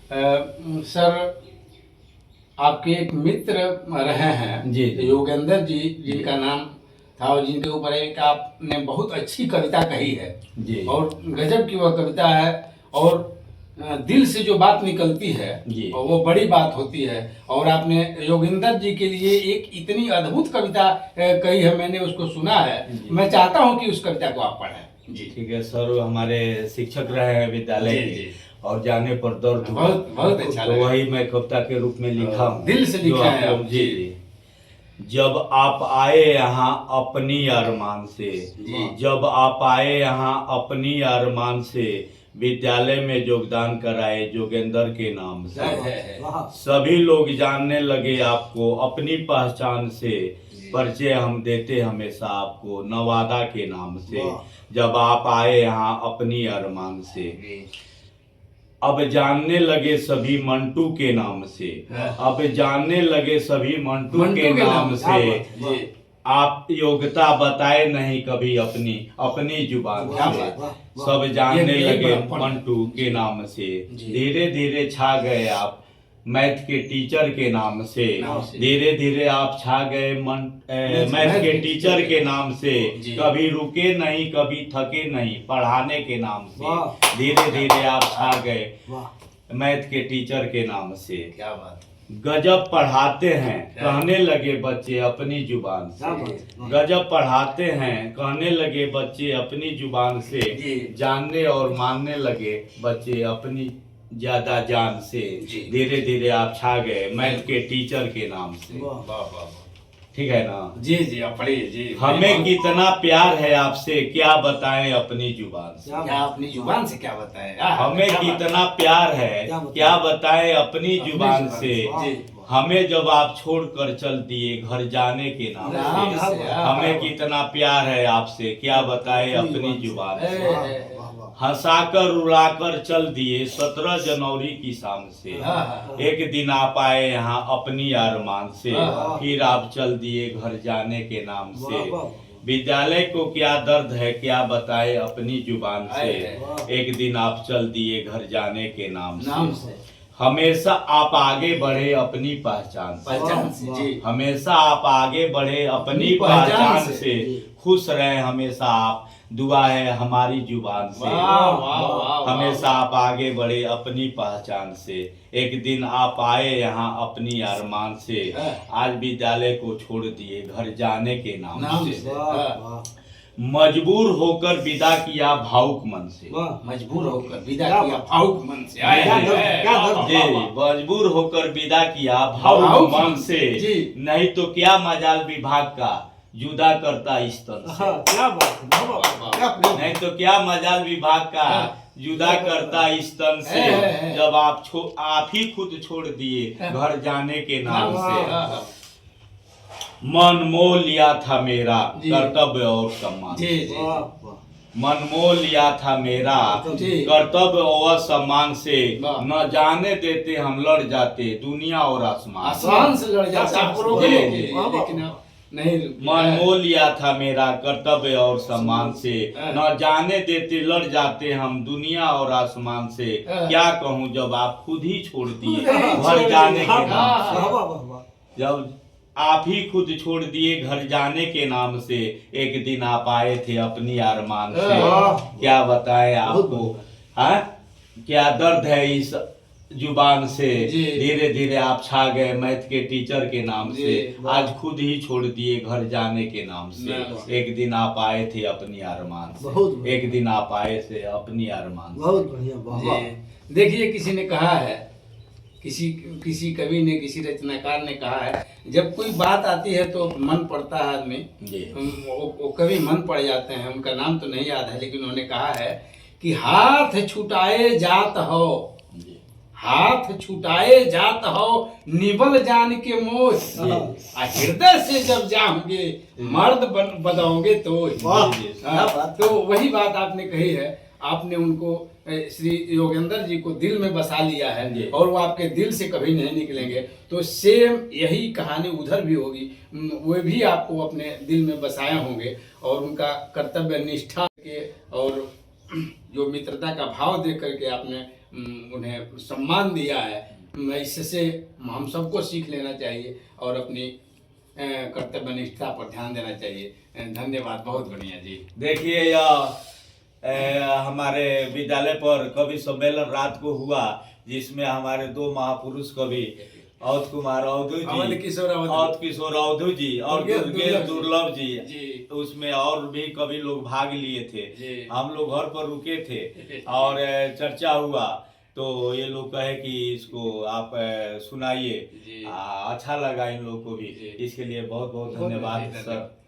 Sir, आपके एक मित्र रहे हैं जी। योगेंद्र जी, जिनका नाम था और जिनके ऊपर एक आपने बहुत अच्छी कविता कही है जी। और गजब की वह कविता है और दिल से जो बात निकलती है जी। और वो बड़ी बात होती है। और आपने योगेंद्र जी के लिए एक इतनी अद्भुत कविता कही है, मैंने उसको सुना है। मैं चाहता हूँ कि उस कविता को आप पढ़ें। जी ठीक है सर, हमारे शिक्षक रहे हैं विद्यालय के और जाने पर दर्द हुआ। बहुत अच्छा तो वही मैं कविता के रूप में लिखा हूँ, दिल से लिखा है आप। जी जी। जब आप आए यहाँ अपनी अरमान से, जब आप आए यहाँ अपनी अरमान से, विद्यालय में योगदान कराए जोगेंद्र के नाम से। सभी लोग जानने लगे आपको अपनी पहचान से, परिचय हम देते हमेशा आपको नवादा के नाम से। जब आप आए यहाँ अपनी अरमान से, अब जानने लगे सभी मंटू के नाम से, अब जानने लगे सभी मंटू के नाम से। आप योग्यता बताए नहीं कभी अपनी अपनी जुबान से, सब जानने लगे मंटू के नाम से। धीरे धीरे छा गए आप मैथ के टीचर के नाम से, धीरे धीरे आप छा गए मैथ के टीचर के नाम से। कभी रुके नहीं कभी थके नहीं पढ़ाने के नाम से, धीरे धीरे आप छा गए मैथ के टीचर के नाम से। क्या बात, गजब पढ़ाते हैं कहने लगे बच्चे अपनी जुबान से, गजब पढ़ाते हैं कहने लगे बच्चे अपनी जुबान से। जानने और मानने लगे बच्चे अपनी ज्यादा जान से, धीरे धीरे आप छा गए मैथ के टीचर के नाम से। ठीक है ना? जी जी, आप पढ़िए जी। हमें कितना प्यार है आपसे क्या बताएं अपनी जुबान से, क्या अपनी जुबान से क्या बताएं? हमें कितना प्यार है क्या बताएं अपनी जुबान से। हमें जब आप छोड़कर चल दिए घर जाने के नाम से, हमें कितना प्यार है आपसे क्या बताएं अपनी जुबान से। हंसाकर रुलाकर चल दिए 17 जनवरी की शाम से, एक दिन आप आए यहाँ अपनी अरमान से, फिर आप चल दिए घर जाने के नाम से। विद्यालय को क्या दर्द है क्या बताए अपनी जुबान से, एक दिन आप चल दिए घर जाने के नाम से। हमेशा आप आगे बढ़े अपनी पहचान से, हमेशा आप आगे बढ़े अपनी पहचान से। खुश रहे हमेशा आप दुआ है हमारी जुबान से। हमेशा आप आगे बढ़े अपनी पहचान से, एक दिन आप आए यहाँ अपनी अरमान से। आज विद्यालय को छोड़ दिए घर जाने के नाम से। मजबूर होकर विदा किया भावुक मन से, मजबूर होकर विदा किया भावुक मन से। मजबूर होकर विदा किया भावुक मन से। नहीं तो क्या मजाल विभाग का जुदा करता इस तन से। क्या बात, नहीं तो क्या मजाल विभाग का जुदा करता इस तन से। जब आप ही खुद छोड़ दिए घर जाने के नाम से। मन मोह लिया था मेरा कर्तव्य और सम्मान, मन मोह लिया था मेरा कर्तव्य और सम्मान से। न जाने देते हम लड़ जाते दुनिया और आसमान से लड़ जाते। मन मोह लिया था मेरा कर्तव्य और सम्मान से, न जाने देते लड़ जाते हम दुनिया और आसमान से। क्या कहूँ जब आप खुद ही छोड़ दिए घर जाने के नाम से, जब आप ही खुद छोड़ दिए घर जाने के नाम से। एक दिन आप आए थे अपनी अरमान से, क्या बताएं आपको क्या दर्द है इस जुबान से। धीरे धीरे आप छा गए मैथ के टीचर के नाम से। आज खुद ही छोड़ दिए घर जाने के नाम से। एक दिन आप आए थे अपनी अरमान से, एक दिन आप आए थे अपनी अरमान से। बहुत बढ़िया। देखिए, किसी ने कहा है, किसी कवि ने, किसी रचनाकार ने कहा है, जब कोई बात आती है तो मन पड़ता है आदमी, वो कवि मन पड़ जाते हैं। उनका नाम तो नहीं याद है, लेकिन उन्होंने कहा है कि हाथ छुटाए जात हो, हाथ छुटाए जात हो निबल जान के मोह, हृदय से जब जाओगे मर्द बदोगे तो वही बात आपने कही है। आपने उनको श्री योगेंद्र जी को दिल में बसा लिया है और वो आपके दिल से कभी नहीं निकलेंगे। तो सेम यही कहानी उधर भी होगी, वो भी आपको अपने दिल में बसाए होंगे और उनका कर्तव्य निष्ठा के और जो मित्रता का भाव देख करके आपने उन्हें सम्मान दिया है, इससे हम सबको सीख लेना चाहिए और अपनी कर्तव्य निष्ठा पर ध्यान देना चाहिए। धन्यवाद, बहुत बढ़िया जी। देखिए यह हमारे विद्यालय पर कवि सम्मेलन रात को हुआ, जिसमें हमारे 2 महापुरुष कवि अवध कुमार अवधू जी, अवध किशोर अवधू जी और दुर्गेश दुर्लभ जी, उसमें और भी कवि लोग भाग लिए थे। हम लोग घर पर रुके थे और चर्चा हुआ, तो ये लोग कहे कि इसको आप सुनाइए। अच्छा लगा इन लोगों को भी, इसके लिए बहुत बहुत धन्यवाद सर।